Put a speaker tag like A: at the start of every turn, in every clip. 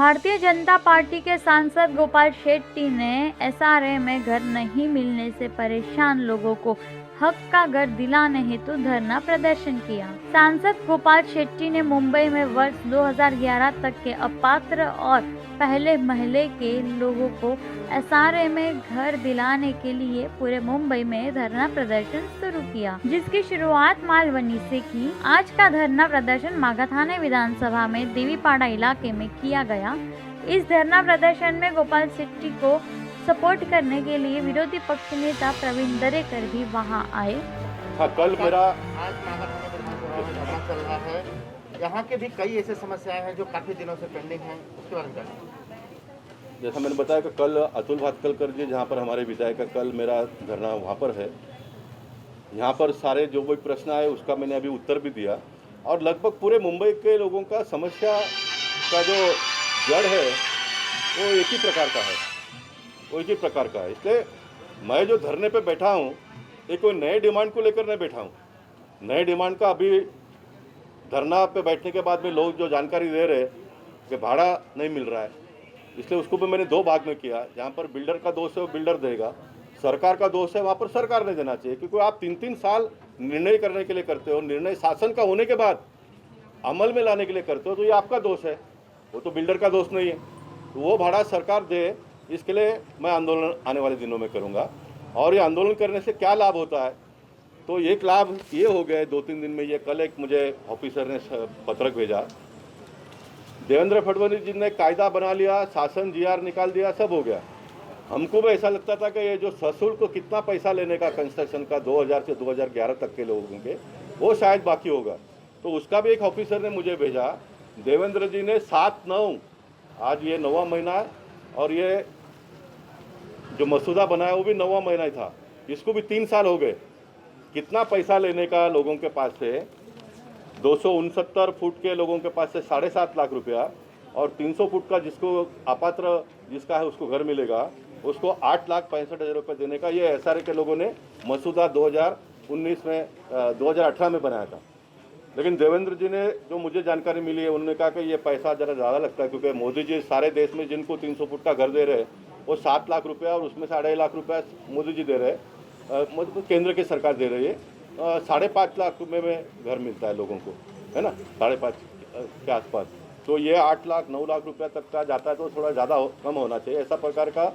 A: Bharatiya Janata party के सांसद गोपाल शेट्टी ने एसआरए में घर नहीं मिलने से परेशान लोगों को हक का घर दिलाने हेतु धरना प्रदर्शन किया। सांसद गोपाल शेट्टी ने मुंबई में वर्ष 2011 तक के अपात्र और पहले महले के लोगों को एसआरए में घर दिलाने के लिए पूरे मुंबई में धरना प्रदर्शन शुरू किया, जिसकी शुरुआत मालवनी से की। आज का धरना प्रदर्शन मागाथाने विधानसभा में देवीपाड़ा इलाके में किया गया। इस धरना प्रदर्शन में गोपाल शेट्टी को सपोर्ट करने के लिए विरोधी पक्ष नेता प्रवीण दरेकर भी वहां आए।
B: हाँ, कल मेरा
C: आज मागाथाने में धरना चल रहा है। यहाँ के भी कई ऐसे समस्याएं हैं जो काफी दिनों से पेंडिंग हैं, उसके बारे में बताइए।
B: जैसा मैंने बताया कि कल अतुल भातखलकर जी जहाँ पर हमारे विधायक का कल मेरा धरना वहाँ पर है। यहाँ पर सारे जो कोई प्रश्न आए उसका मैंने अभी उत्तर भी दिया और लगभग पूरे मुंबई के लोगों का समस्या का जो जड़ है वो एक ही प्रकार का है, इसलिए मैं जो धरने पे बैठा हूँ ये कोई नए डिमांड को लेकर नहीं बैठा हूँ। नए डिमांड का अभी धरना पे बैठने के बाद में लोग जो जानकारी दे रहे कि भाड़ा नहीं मिल रहा है, इसलिए उसको भी मैंने दो भाग में किया। जहाँ पर बिल्डर का दोष है वो बिल्डर देगा, सरकार का दोष है वहाँ पर सरकार ने देना चाहिए, क्योंकि आप 3-3 साल निर्णय करने के लिए करते हो, निर्णय शासन का होने के बाद अमल में लाने के लिए करते हो, तो ये आपका दोष है, वो तो बिल्डर का दोष नहीं है। तो वो भाड़ा सरकार दे, इसके लिए मैं आंदोलन आने वाले दिनों में करूँगा। और ये आंदोलन करने से क्या लाभ होता है, तो एक लाभ ये हो गया 2-3 दिन में। ये कल एक मुझे ऑफिसर ने पत्रक भेजा, देवेंद्र फडणवीस जी ने कायदा बना लिया, शासन जीआर निकाल दिया, सब हो गया। हमको भी ऐसा लगता था कि ये जो सशुल्क को कितना पैसा लेने का कंस्ट्रक्शन का 2000 से 2011 तक के लोगों के, वो शायद बाकी होगा। तो उसका भी एक ऑफिसर ने मुझे भेजा, देवेंद्र जी ने 7/9, आज ये 9वां महीना है और ये जो मसूदा बनाया वो भी 9वां महीना ही था, इसको भी 3 साल हो गए। कितना पैसा लेने का लोगों के पास से, 269 फुट के लोगों के पास से 7.5 लाख रुपया और 300 फुट का जिसको अपात्र जिसका है उसको घर मिलेगा, उसको 8,65,000 रुपये देने का ये एसआरए के लोगों ने मसूदा 2018 में बनाया था। लेकिन देवेंद्र जी ने जो मुझे जानकारी मिली है, उन्होंने कहा कि ये पैसा ज़रा ज़्यादा लगता है, क्योंकि मोदी जी सारे देश में जिनको 300 फुट का घर दे रहे हैं वो 7 लाख रुपया और उसमें से 2.5 लाख रुपया मोदी जी दे रहे हैं, केंद्र की सरकार दे रही है। 5.5 लाख रुपये में घर मिलता है लोगों को, है ना, 5.5 के आसपास। तो ये 8 लाख 9 लाख रुपया तक का जाता है, तो थोड़ा ज़्यादा कम होना चाहिए, ऐसा प्रकार का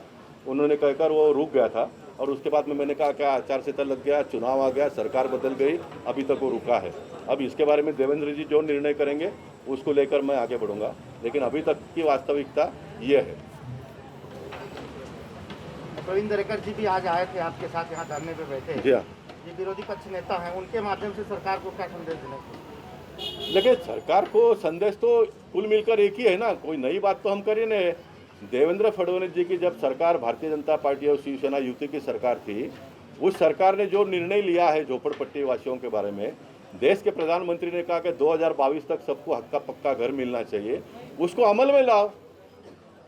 B: उन्होंने कहकर वो रुक गया था। और उसके बाद में मैंने कहा क्या आचार संहिता लग गया, चुनाव आ गया, सरकार बदल गई, अभी तक वो रुका है। अब इसके बारे में देवेंद्र जी जो निर्णय करेंगे उसको लेकर मैं आगे बढ़ूंगा, लेकिन अभी तक की वास्तविकता ये है।
C: प्रवीण दरेकर जी भी आज आए थे आपके साथ, यहाँ धरने पे बैठे।
B: जी हाँ,
C: ये विरोधी पक्ष नेता हैं, उनके माध्यम से सरकार को क्या संदेश देना चाहिए?
B: लेकिन सरकार को संदेश तो कुल मिलकर एक ही है ना, कोई नई बात तो हम करें नहीं। देवेंद्र फडणवीस जी की जब सरकार भारतीय जनता पार्टी और शिवसेना युति की सरकार थी, उस सरकार ने जो निर्णय लिया है झोपड़पट्टी वासियों के बारे में, देश के प्रधानमंत्री ने कहा कि 2022 तक सबको हक्का पक्का घर मिलना चाहिए, उसको अमल में लाओ।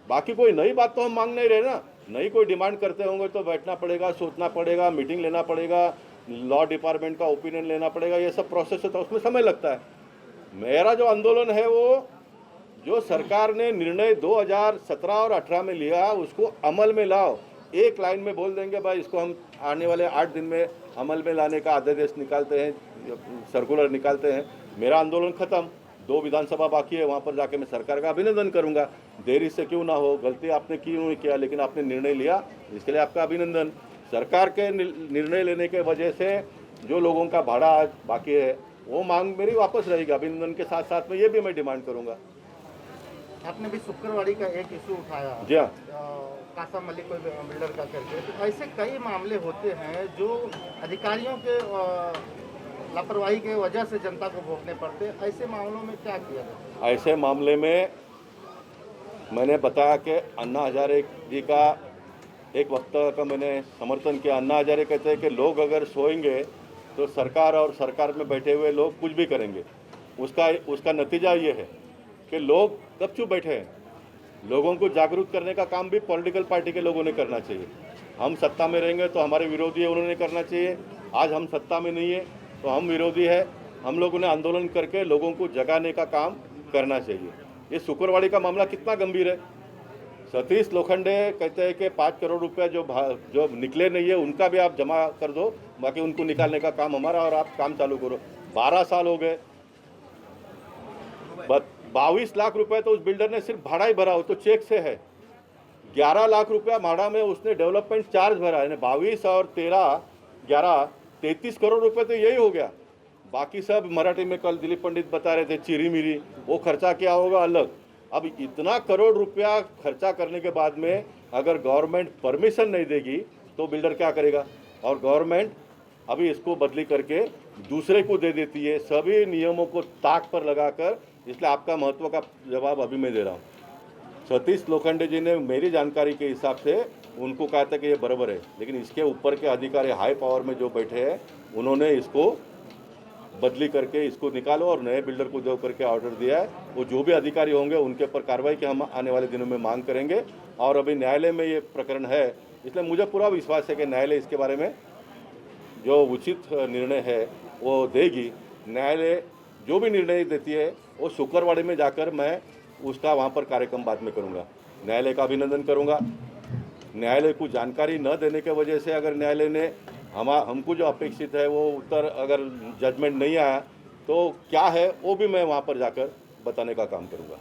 B: बाकी कोई नई बात तो हम मांग नहीं रहे ना। नई कोई डिमांड करते होंगे तो बैठना पड़ेगा, सोचना पड़ेगा, मीटिंग लेना पड़ेगा, लॉ डिपार्टमेंट का ओपिनियन लेना पड़ेगा, ये सब प्रोसेस होता है, उसमें समय लगता है। मेरा जो आंदोलन है वो जो सरकार ने निर्णय 2017 और 18 में लिया उसको अमल में लाओ। एक लाइन में बोल देंगे भाई इसको हम आने वाले 8 दिन में अमल में लाने का आदेश निकालते हैं, सर्कुलर निकालते हैं, मेरा आंदोलन खत्म। 2 विधानसभा बाकी है, वहाँ पर जाके मैं सरकार का अभिनंदन करूँगा। देरी से क्यों ना हो, गलती आपने क्यों नहीं किया, लेकिन आपने निर्णय लिया, इसके लिए आपका अभिनंदन। सरकार के निर्णय लेने के वजह से जो लोगों का भाड़ा आज बाकी है वो मांग मेरी वापस रहेगी। अभिनंदन के साथ साथ में ये भी मैं डिमांड करूँगा।
C: आपने भी शुक्रवारी का एक इशू उठाया,
B: जी हाँ,
C: कासा मलिक कोई बिल्डर का करके, तो ऐसे कई मामले होते हैं जो अधिकारियों के लापरवाही के वजह से जनता को भोगने पड़ते हैं। ऐसे मामलों में क्या किया जाए?
B: ऐसे मामले में मैंने बताया कि अन्ना हजारे जी का एक वक्तव्य का मैंने समर्थन किया। अन्ना हजारे कहते हैं कि लोग अगर सोएंगे तो सरकार और सरकार में बैठे हुए लोग कुछ भी करेंगे। उसका नतीजा ये है कि लोग कब चुप बैठे हैं। लोगों को जागरूक करने का काम भी पॉलिटिकल पार्टी के लोगों ने करना चाहिए। हम सत्ता में रहेंगे तो हमारे विरोधी है, उन्होंने करना चाहिए। आज हम सत्ता में नहीं है तो हम विरोधी है, हम लोगों ने आंदोलन करके लोगों को जगाने का काम करना चाहिए। ये शुक्रवाड़ी का मामला कितना गंभीर है। सतीश लोखंडे कहते हैं कि 5 करोड़ रुपया जो निकले नहीं है उनका भी आप जमा कर दो, बाकी उनको निकालने का काम हमारा और आप काम चालू करो। 12 साल हो गए, 22 लाख रुपए तो उस बिल्डर ने सिर्फ भाड़ा ही भरा हो, तो चेक से है। 11 लाख रुपया भाड़ा में उसने डेवलपमेंट चार्ज भरा है, 22 और 13 11 33 करोड़ रुपए तो यही हो गया। बाकी सब मराठी में कल दिलीप पंडित बता रहे थे चिरी मिरी, वो खर्चा क्या होगा अलग। अब इतना करोड़ रुपया खर्चा करने के बाद में अगर गवर्नमेंट परमिशन नहीं देगी तो बिल्डर क्या करेगा। और गवर्नमेंट अभी इसको बदली करके दूसरे को दे देती है, सभी नियमों को ताक पर लगाकर। इसलिए आपका महत्व का जवाब अभी मैं दे रहा हूँ। सतीश लोखंडे जी ने मेरी जानकारी के हिसाब से उनको कहा था कि ये बराबर है, लेकिन इसके ऊपर के अधिकारी हाई पावर में जो बैठे हैं उन्होंने इसको बदली करके इसको निकालो और नए बिल्डर को दो करके ऑर्डर दिया है। वो जो भी अधिकारी होंगे उनके ऊपर कार्रवाई की हम आने वाले दिनों में मांग करेंगे। और अभी न्यायालय में ये प्रकरण है, इसलिए मुझे पूरा विश्वास है कि न्यायालय इसके बारे में जो उचित निर्णय है वो देगी। न्यायालय जो भी निर्णय देती है वो शुक्रवाड़ी में जाकर मैं उसका वहाँ पर कार्यक्रम बाद में करूँगा। न्यायालय का अभिनंदन करूँगा। न्यायालय को जानकारी न देने के वजह से अगर न्यायालय ने हमको जो अपेक्षित है वो उत्तर अगर जजमेंट नहीं आया तो क्या है वो भी मैं वहाँ पर जाकर बताने का काम करूँगा।